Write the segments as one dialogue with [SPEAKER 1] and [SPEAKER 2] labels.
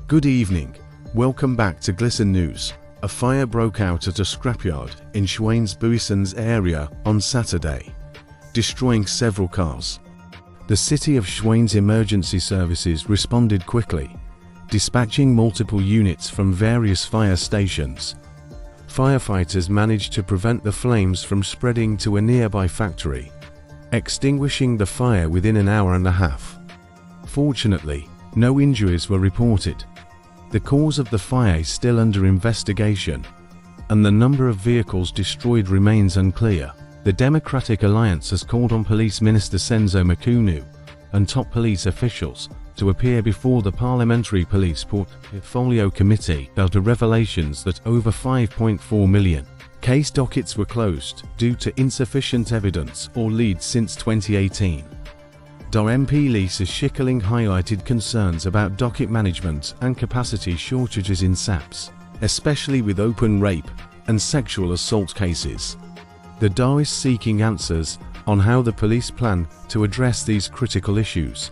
[SPEAKER 1] Good evening. Welcome back to Glisten News. A fire broke out at a scrapyard in Schweins-Buissens area on Saturday, destroying several cars. The city of Schweins emergency services responded quickly, dispatching multiple units from various fire stations. Firefighters managed to prevent the flames from spreading to a nearby factory, extinguishing the fire within an hour and a half. Fortunately, no injuries were reported. The cause of the fire is still under investigation, and the number of vehicles destroyed remains unclear. The Democratic Alliance has called on Police Minister Senzo Makunu and top police officials to appear before the Parliamentary Police Portfolio Committee after revelations that over 5.4 million case dockets were closed due to insufficient evidence or leads since 2018. MP Lisa Schikkerling highlighted concerns about docket management and capacity shortages in SAPS, especially with open rape and sexual assault cases. The DA is seeking answers on how the police plan to address these critical issues.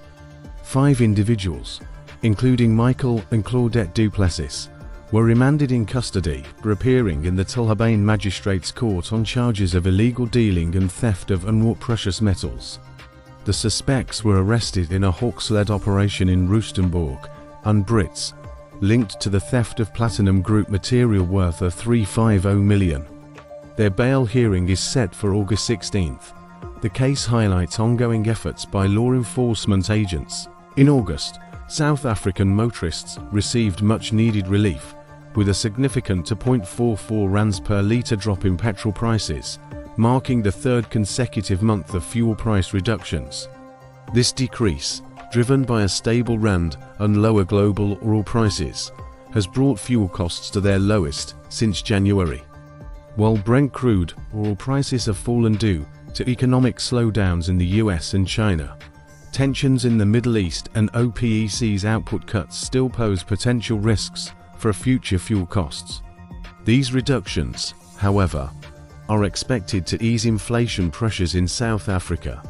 [SPEAKER 1] 5 individuals, including Michael and Claudette Duplessis, were remanded in custody for appearing in the Tulhabane Magistrates Court on charges of illegal dealing and theft of unwrought precious metals. The suspects were arrested in a Hawks-led operation in Rustenburg and Brits, linked to the theft of platinum group material worth $350 million. Their bail hearing is set for August 16th. The case highlights ongoing efforts by law enforcement agents. In August, South African motorists received much-needed relief, with a significant 2.44 rands per litre drop in petrol prices, marking the 3rd consecutive month of fuel price reductions. This decrease, driven by a stable rand and lower global oil prices, has brought fuel costs to their lowest since January. While Brent crude oil prices have fallen due to economic slowdowns in the US and China, tensions in the Middle East and OPEC's output cuts still pose potential risks for future fuel costs. These reductions, however, are expected to ease inflation pressures in South Africa,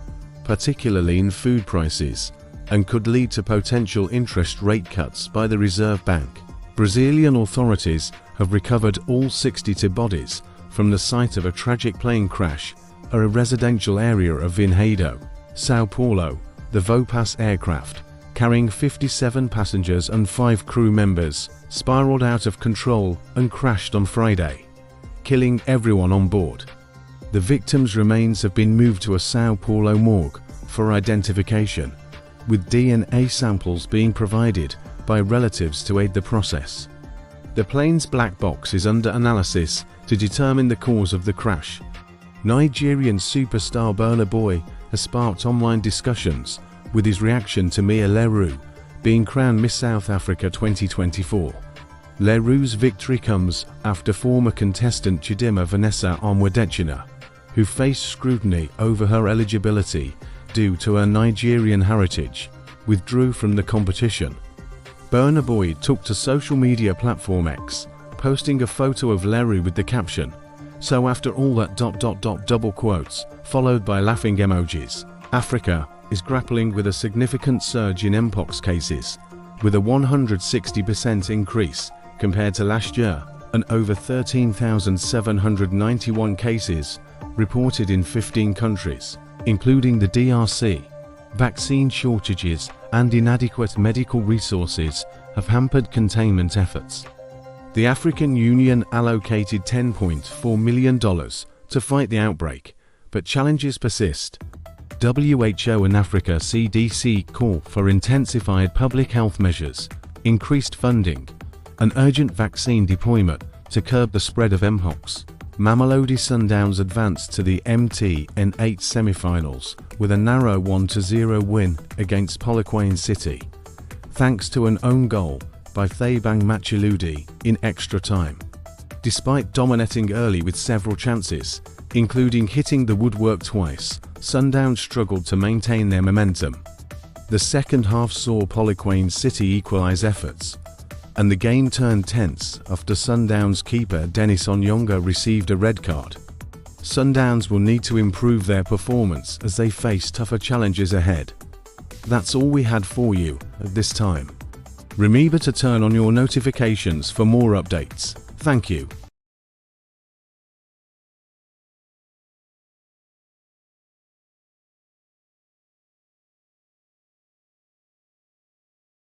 [SPEAKER 1] particularly in food prices, and could lead to potential interest rate cuts by the Reserve Bank. Brazilian authorities have recovered all 62 bodies from the site of a tragic plane crash at a residential area of Vinhedo, São Paulo. The Vopas aircraft, carrying 57 passengers and 5 crew members, spiraled out of control and crashed on Friday, killing everyone on board. The victims' remains have been moved to a São Paulo morgue for identification, with DNA samples being provided by relatives to aid the process. The plane's black box is under analysis to determine the cause of the crash. Nigerian superstar Burna Boy has sparked online discussions with his reaction to Mia Leroux being crowned Miss South Africa 2024. Leroux's victory comes after former contestant Chidimma Vanessa Onwudechina, who faced scrutiny over her eligibility due to her Nigerian heritage, withdrew from the competition. Burna Boy took to social media platform X, posting a photo of Leroux with the caption, "So after all that ... double quotes, followed by laughing emojis." Africa is grappling with a significant surge in Mpox cases, with a 160% increase compared to last year, and over 13,791 cases reported in 15 countries, including the DRC. Vaccine shortages and inadequate medical resources have hampered containment efforts. The African Union allocated $10.4 million to fight the outbreak, but challenges persist. WHO and Africa CDC call for intensified public health measures, increased funding, and urgent vaccine deployment to curb the spread of Mpox. Mamelodi Sundowns advanced to the MTN8 semi-finals with a narrow 1-0 win against Polokwane City, thanks to an own goal by Thabang Machiludi in extra time. Despite dominating early with several chances, including hitting the woodwork twice, Sundowns struggled to maintain their momentum. The second half saw Polokwane City equalize efforts, and the game turned tense after Sundowns keeper Dennis Onyonga received a red card. Sundowns will need to improve their performance as they face tougher challenges ahead. That's all we had for you at this time. Remember to turn on your notifications for more updates. Thank you.